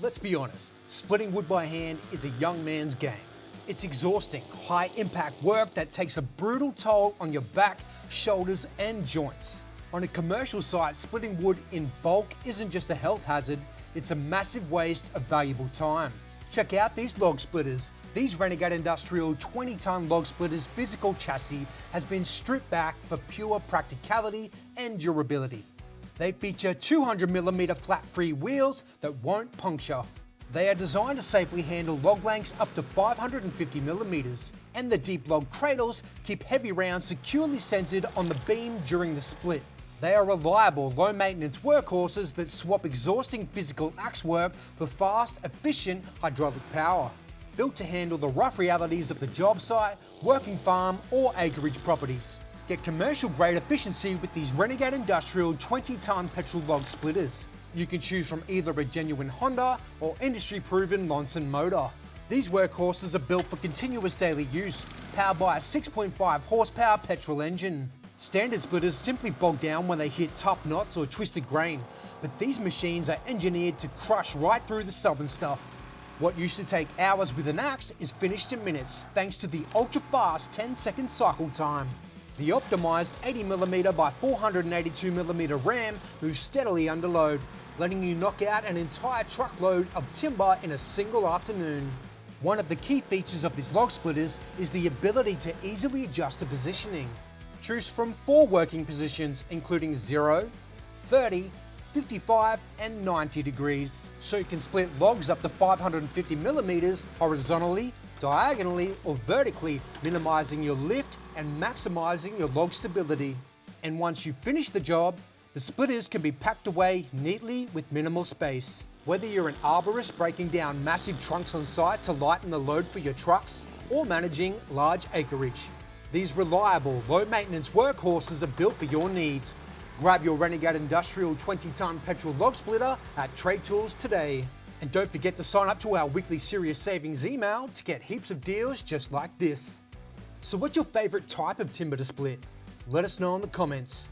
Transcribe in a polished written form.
Let's be honest, splitting wood by hand is a young man's game. It's exhausting, high-impact work that takes a brutal toll on your back, shoulders, and joints. On a commercial site, splitting wood in bulk isn't just a health hazard, it's a massive waste of valuable time. Check out these log splitters. These Renegade Industrial 20-ton log splitters' physical chassis has been stripped back for pure practicality and durability. They feature 200mm flat-free wheels that won't puncture. They are designed to safely handle log lengths up to 550mm, and the deep log cradles keep heavy rounds securely centered on the beam during the split. They are reliable, low-maintenance workhorses that swap exhausting physical axe work for fast, efficient hydraulic power. Built to handle the rough realities of the job site, working farm, or acreage properties. Get commercial-grade efficiency with these Renegade Industrial 20-ton petrol log splitters. You can choose from either a Genuine Honda or industry-proven Lonson motor. These workhorses are built for continuous daily use, powered by a 6.5 horsepower petrol engine. Standard splitters simply bog down when they hit tough knots or twisted grain, but these machines are engineered to crush right through the stubborn stuff. What used to take hours with an axe is finished in minutes thanks to the ultra-fast 10-second cycle time. The optimized 80mm by 482mm ram moves steadily under load, letting you knock out an entire truckload of timber in a single afternoon. One of the key features of these log splitters is the ability to easily adjust the positioning. Choose from 4 working positions, including 0, 30, 55, and 90 degrees, so you can split logs up to 550mm horizontally, diagonally, or vertically, minimizing your lift and maximizing your log stability. And once you finish the job, the splitters can be packed away neatly with minimal space. Whether you're an arborist breaking down massive trunks on site to lighten the load for your trucks, or managing large acreage, these reliable, low-maintenance workhorses are built for your needs. Grab your Renegade Industrial 20-ton petrol log splitter at TradeTools today. And don't forget to sign up to our weekly Serious Savings email to get heaps of deals just like this. So what's your favorite type of timber to split? Let us know in the comments.